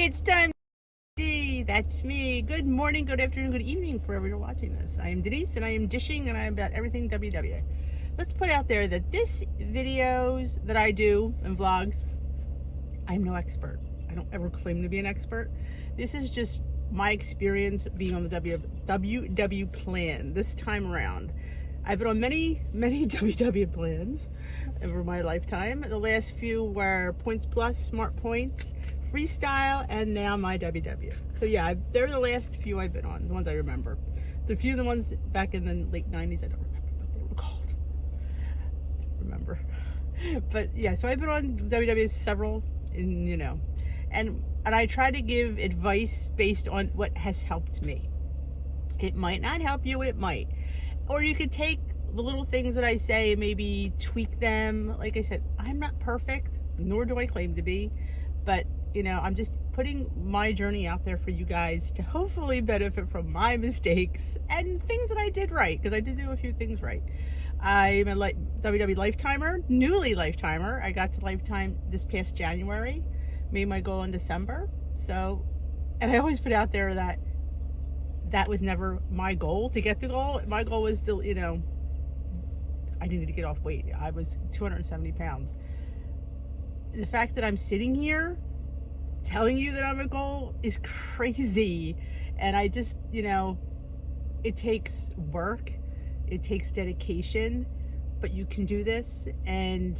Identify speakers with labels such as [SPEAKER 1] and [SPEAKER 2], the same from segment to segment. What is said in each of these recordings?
[SPEAKER 1] It's time. That's me. Good morning, good afternoon, good evening, wherever you're watching this. I am Denise, and I am dishing, and I am about everything WW. Let's put out there that this videos that I do and vlogs, I'm no expert. I don't ever claim to be an expert. This is just my experience being on the WW plan this time around. I've been on many WW plans over my lifetime. The last few were Points Plus, Smart Points, Freestyle, and now my WW. So yeah, they're the last few I've been on, the ones I remember. The few the ones back in the late 90s, I don't remember what they were called. Remember. But yeah, so I've been on WW several, and I try to give advice based on what has helped me. It might not help you, it might. Or you could take the little things that I say and maybe tweak them. Like I said, I'm not perfect, nor do I claim to be, but I'm just putting my journey out there for you guys to hopefully benefit from my mistakes and things that I did right, because I did do a few things right. I'm a WW Lifetimer, newly Lifetimer. I got to Lifetime this past January, made my goal in December. So, and I always put out there that was never my goal to get the goal. My goal was still, I needed to get off weight. I was 270 pounds. The fact that I'm sitting here telling you that I'm a goal is crazy. And I just, it takes work, it takes dedication, but you can do this, and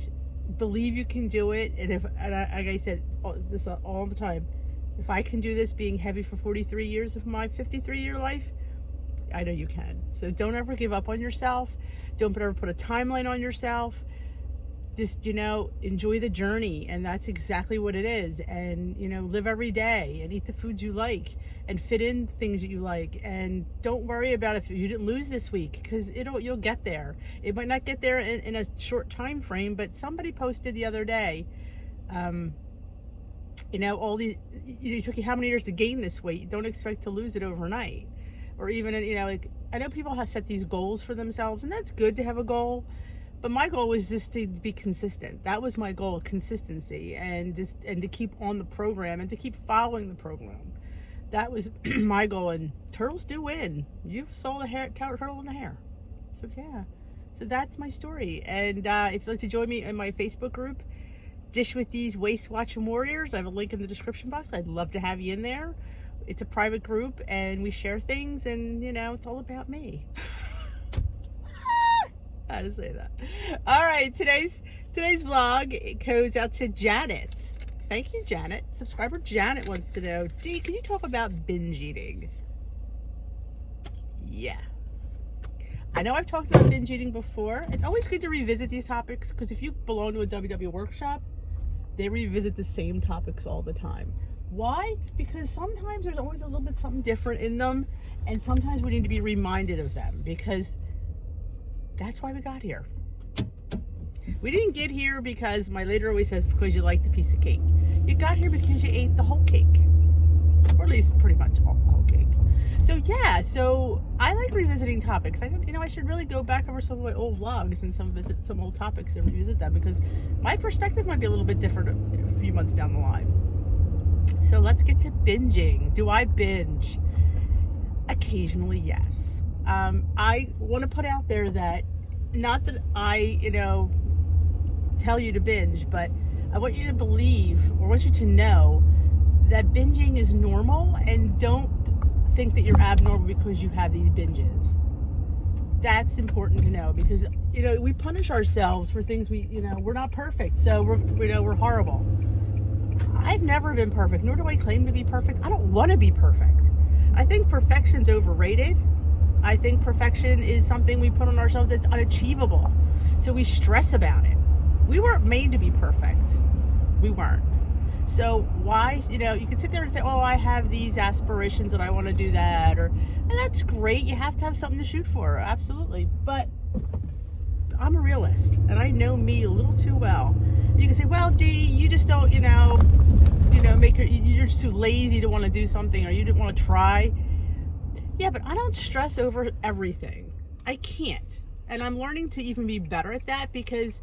[SPEAKER 1] believe you can do it. And like I said this all the time, if I can do this being heavy for 43 years of my 53-year life, I know you can. So don't ever give up on yourself. Don't ever put a timeline on yourself. Just, enjoy the journey, and that's exactly what it is. And, live every day and eat the foods you like and fit in things that you like. And don't worry about if you didn't lose this week, because you'll get there. It might not get there in a short time frame, but somebody posted the other day, all these, it took you how many years to gain this weight? Don't expect to lose it overnight. Or even, I know people have set these goals for themselves, and that's good to have a goal. But my goal was just to be consistent. That was my goal, consistency, and to keep on the program and to keep following the program. That was my goal, and turtles do win. You saw the turtle in the hair. So yeah, so that's my story. And if you'd like to join me in my Facebook group, Dish with These Waist Watching Warriors, I have a link in the description box. I'd love to have you in there. It's a private group, and we share things, and it's all about me. How to say that. All right, today's vlog, it goes out to Janet. Thank you, Janet. Subscriber Janet wants to know, Dee, can you talk about binge eating? Yeah. I know I've talked about binge eating before. It's always good to revisit these topics, because if you belong to a WW workshop, they revisit the same topics all the time. Why? Because sometimes there's always a little bit something different in them, and sometimes we need to be reminded of them, because that's why we got here. We didn't get here because my leader always says, because you liked a piece of cake. You got here because you ate the whole cake, or at least pretty much all the whole cake. So yeah, so I like revisiting topics. I should really go back over some of my old vlogs and visit some old topics and revisit them, because my perspective might be a little bit different a few months down the line. So let's get to binging. Do I binge? Occasionally, yes. I want to put out there that, not that I, tell you to binge, but I want you to believe, or want you to know, that binging is normal, and don't think that you're abnormal because you have these binges. That's important to know, because, we punish ourselves for things we're not perfect, so we're horrible. I've never been perfect, nor do I claim to be perfect. I don't want to be perfect. I think perfection's overrated. I think perfection is something we put on ourselves that's unachievable. So we stress about it. We weren't made to be perfect. We weren't. So why, you can sit there and say, oh, I have these aspirations and I want to do that. And that's great. You have to have something to shoot for. Absolutely. But I'm a realist, and I know me a little too well. You can say, well, Dee, you just don't, you're just too lazy to want to do something, or you didn't want to try. Yeah, but I don't stress over everything. I can't. And I'm learning to even be better at that, because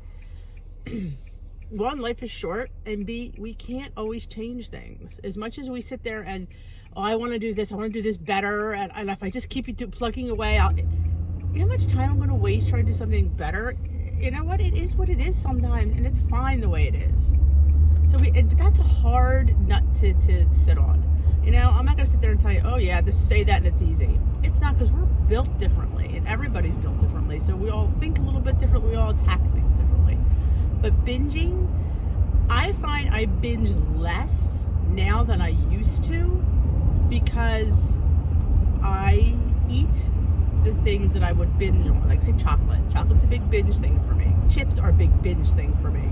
[SPEAKER 1] one, life is short, and B, we can't always change things. As much as we sit there and, oh, I want to do this, I want to do this better, and if I just keep plugging away, you know how much time I'm going to waste trying to do something better? You know what? It is what it is sometimes, and it's fine the way it is. So that's a hard nut to sit on. You know, I'm not going to sit there and tell you, oh yeah, just say that and it's easy. It's not, because we're built differently, and everybody's built differently. So we all think a little bit differently, we all attack things differently. But binging, I find I binge less now than I used to, because I eat the things that I would binge on. Like, say, chocolate. Chocolate's a big binge thing for me. Chips are a big binge thing for me.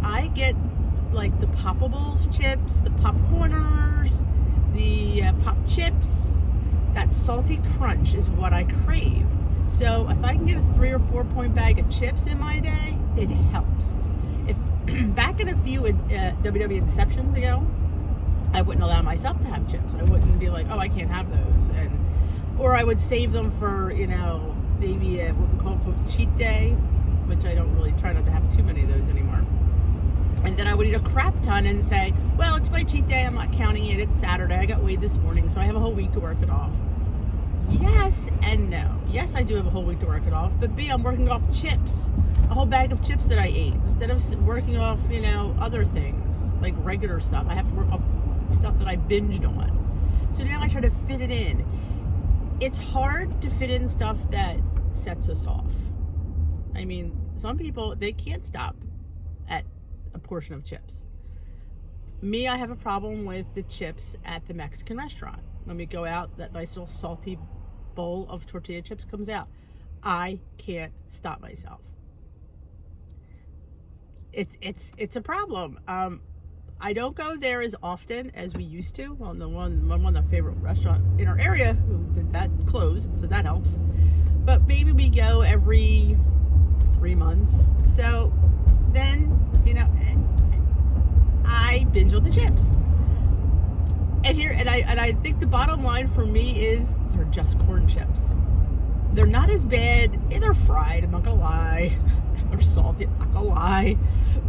[SPEAKER 1] I get like the poppables chips, the popcorners, the pop chips. That salty crunch is what I crave. So if I can get a 3 or 4 point bag of chips in my day, it helps. If back in a few WW Inceptions ago, I wouldn't allow myself to have chips. I wouldn't be like, oh, I can't have those, or I would save them for, you know, maybe what we call cheat day, which I don't really try not to have too many of those anymore. And then I would eat a crap ton and say, well, it's my cheat day, I'm not counting it, it's Saturday, I got weighed this morning, so I have a whole week to work it off. Yes and no. Yes, I do have a whole week to work it off, but B, I'm working off chips, a whole bag of chips that I ate, instead of working off, you know, other things, like regular stuff. I have to work off stuff that I binged on. So now I try to fit it in. It's hard to fit in stuff that sets us off. I mean, some people, they can't stop at a portion of chips. Me, I have a problem with the chips at the Mexican restaurant. When we go out, that nice little salty bowl of tortilla chips comes out. I can't stop myself. It's a problem. I don't go there as often as we used to. Well, one of the favorite restaurant in our area, that closed, so that helps. But maybe we go every 3 months. So then, you know, I binge on the chips. And I think the bottom line for me is they're just corn chips. They're not as bad. They're fried, I'm not gonna lie. They're salty, I'm not gonna lie.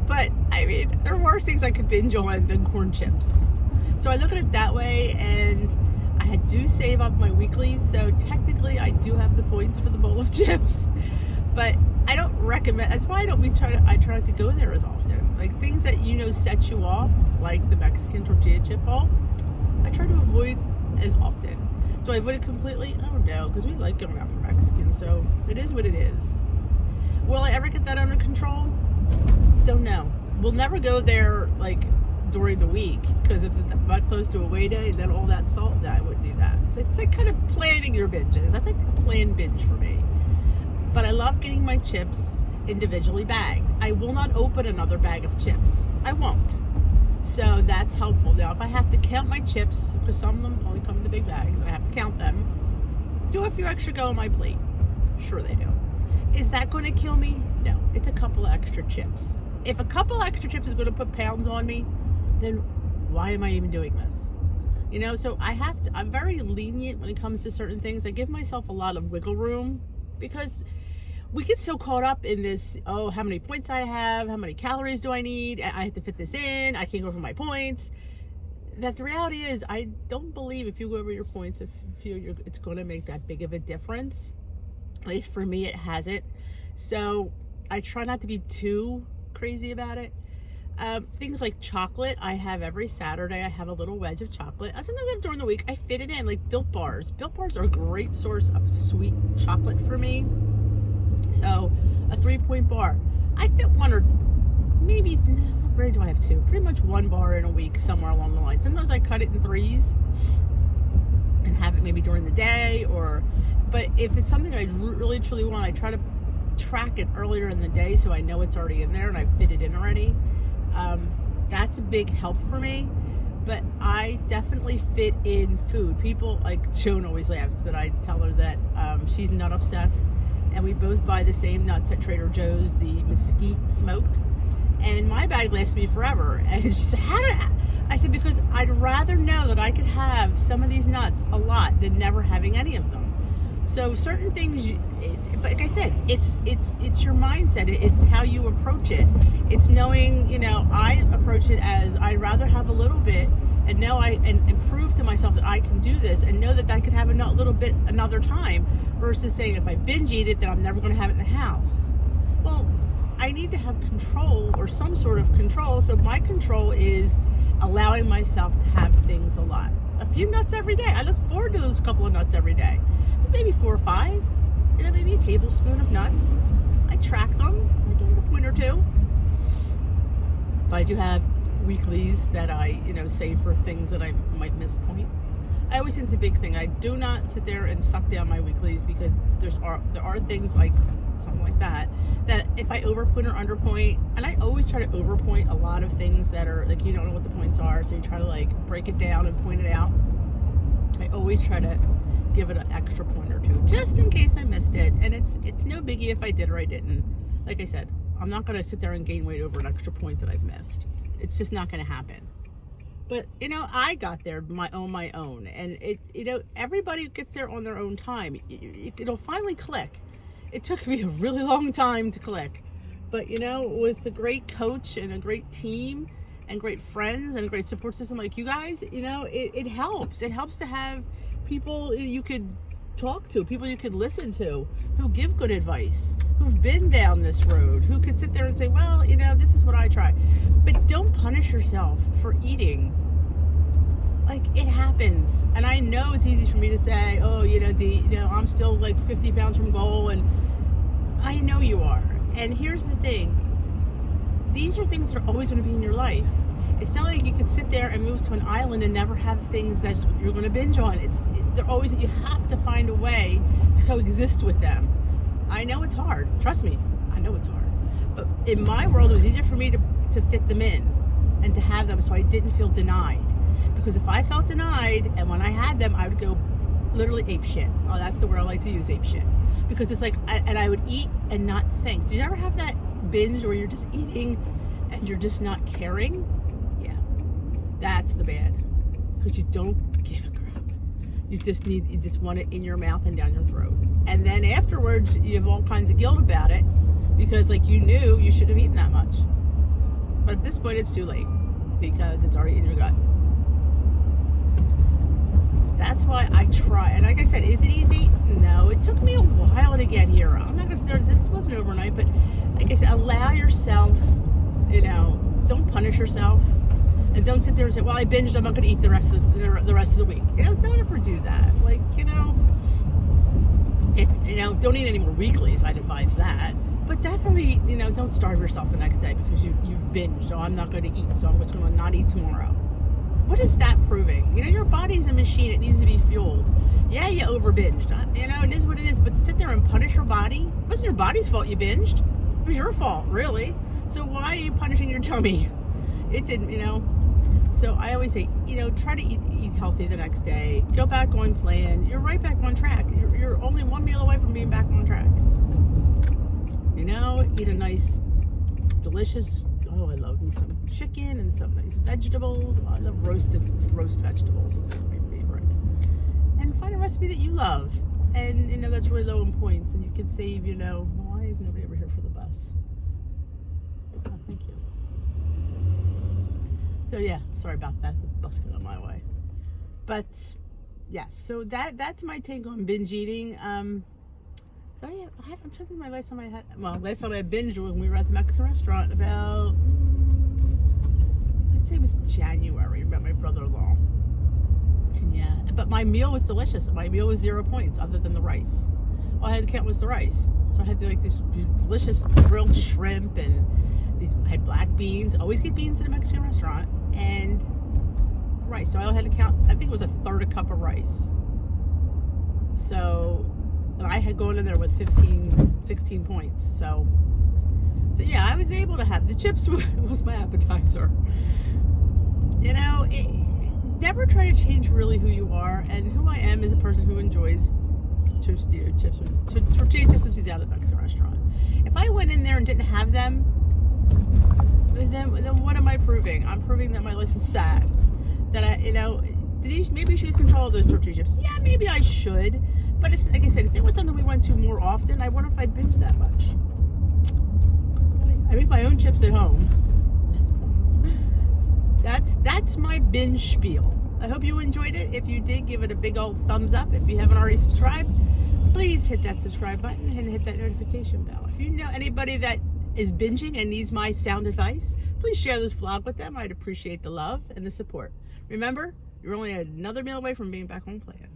[SPEAKER 1] But I mean, there are worse things I could binge on than corn chips. So I look at it that way, and I do save up my weeklies, so technically I do have the points for the bowl of chips. But I don't recommend. That's why I try not to go there as often. Like, things that, you know, set you off, like the Mexican tortilla chip bowl, I try to avoid as often. Do I avoid it completely? Oh no, because we like going out for Mexican, so it is what it is. Will I ever get that under control? Don't know. We'll never go there like during the week, because if it's not close to away day and then all that salt, no, I wouldn't do that. So it's like kind of planning your binges. That's like a planned binge for me. But I love getting my chips individually bagged. I will not open another bag of chips. I won't. So that's helpful. Now, if I have to count my chips, because some of them only come in the big bags, and I have to count them, do a few extra go on my plate. Sure they do. Is that going to kill me? No. It's a couple of extra chips. If a couple extra chips is going to put pounds on me, then why am I even doing this? You know, so I'm very lenient when it comes to certain things. I give myself a lot of wiggle room, because we get so caught up in this, oh, how many points I have, how many calories do I need, I have to fit this in, I can't go over my points, that the reality is, I don't believe if you go over your points, it's going to make that big of a difference. At least for me, it hasn't. So I try not to be too crazy about it. Things like chocolate, I have every Saturday, I have a little wedge of chocolate. Sometimes during the week, I fit it in, like Built Bars. Built Bars are a great source of sweet chocolate for me. So a 3-point bar, I fit one, or maybe, where do I have two? Pretty much one bar in a week, somewhere along the line. Sometimes I cut it in 3s and have it maybe during the day, but if it's something I really truly want, I try to track it earlier in the day so I know it's already in there and I fit it in already. That's a big help for me. But I definitely fit in food. People, like Joan always laughs that I tell her that she's nut obsessed, and we both buy the same nuts at Trader Joe's, the mesquite smoked, and my bag lasts me forever. And she said, I said, because I'd rather know that I could have some of these nuts a lot than never having any of them. So certain things, but like I said, it's your mindset. It's how you approach it. It's knowing, I approach it as I'd rather have a little bit and know and prove to myself that I can do this, and know that I could have a little bit another time, versus saying if I binge eat it, then I'm never going to have it in the house. Well, I need to have control, or some sort of control. So my control is allowing myself to have things a lot. A few nuts every day. I look forward to those couple of nuts every day. Maybe 4 or 5. Maybe a tablespoon of nuts. I track them. I give it a point or two. But I do have weeklies that I, save for things that I might miss point. I always think it's a big thing. I do not sit there and suck down my weeklies, because there are things like something like that if I overpoint or underpoint, and I always try to overpoint a lot of things that are like you don't know what the points are, so you try to like break it down and point it out. I always try to give it an extra point or two, just in case I missed it. And it's no biggie if I did or I didn't. Like I said, I'm not going to sit there and gain weight over an extra point that I've missed. It's just not going to happen. But, I got there on my own. And, everybody gets there on their own time. It'll finally click. It took me a really long time to click. But, with a great coach and a great team and great friends and a great support system like you guys, it helps. It helps to have people you could talk to, people you could listen to, who give good advice, who've been down this road, who could sit there and say, well, this is what I try. But don't punish yourself for eating. Like, it happens. And I know it's easy for me to say, oh, Dee, I'm still like 50 pounds from goal, and I know you are. And here's the thing. These are things that are always going to be in your life. It's not like you could sit there and move to an island and never have things that you're going to binge on. They're always, you have to find a way to coexist with them. I know it's hard. Trust me, I know it's hard. But in my world, it was easier for me to fit them in and to have them, so I didn't feel denied. Because if I felt denied, and when I had them, I would go literally ape shit. Oh, that's the word I like to use, ape shit. Because it's like, and I would eat and not think. Do you ever have that binge where you're just eating and you're just not caring? That's the bad, because you don't give a crap. You just want it in your mouth and down your throat. And then afterwards, you have all kinds of guilt about it, because like you knew you shouldn't have eaten that much. But at this point, it's too late, because it's already in your gut. That's why I try. And like I said, is it easy? No, it took me a while to get here. I'm not going to start, this wasn't overnight, but like I said, allow yourself, don't punish yourself. And don't sit there and say, well, I binged, I'm not going to eat the rest of the week. Don't ever do that. Like, don't eat any more weeklies. I'd advise that. But definitely, don't starve yourself the next day because you've binged. So I'm not going to eat, so I'm just going to not eat tomorrow. What is that proving? Your body's a machine. It needs to be fueled. Yeah, you over binged. It is what it is. But to sit there and punish your body, it wasn't your body's fault you binged. It was your fault, really. So why are you punishing your tummy? It didn't, So I always say, try to eat healthy the next day. Go back on plan. You're right back on track. You're only one meal away from being back on track. Eat a nice, delicious, I love me some chicken and some nice vegetables. I love roast vegetables. It's my favorite. And find a recipe that you love. And, that's really low in points. And you can save, why is nobody ever here for the bus? Oh, thank you. So yeah, sorry about that. The bus got on my way. But yeah, so that's my take on binge eating. I'm trying to think my last time I binged was when we were at the Mexican restaurant about, I'd say it was January, about my brother-in-law. And yeah, but my meal was delicious. My meal was 0 points other than the rice. All I had to count was the rice. So I had these delicious grilled shrimp, and I had black beans. Always get beans in a Mexican restaurant. And rice. So I had to count, I think it was a third a cup of rice. So, and I had gone in there with 16 points. So yeah, I was able to have, the chips was my appetizer. Never try to change really who you are. And who I am is a person who enjoys tortilla chips when she's out at the Mexican restaurant. If I went in there and didn't have them, then what am I proving? I'm proving that my life is sad. That Denise, maybe you should control those tortilla chips. Yeah, maybe I should. But it's like I said, if it was something we went to more often, I wonder if I'd binge that much. I make my own chips at home. That's my binge spiel. I hope you enjoyed it. If you did, give it a big old thumbs up. If you haven't already subscribed, please hit that subscribe button and hit that notification bell. If you know anybody that is binging and needs my sound advice, please share this vlog with them. I'd appreciate the love and the support. Remember, you're only another meal away from being back on plan.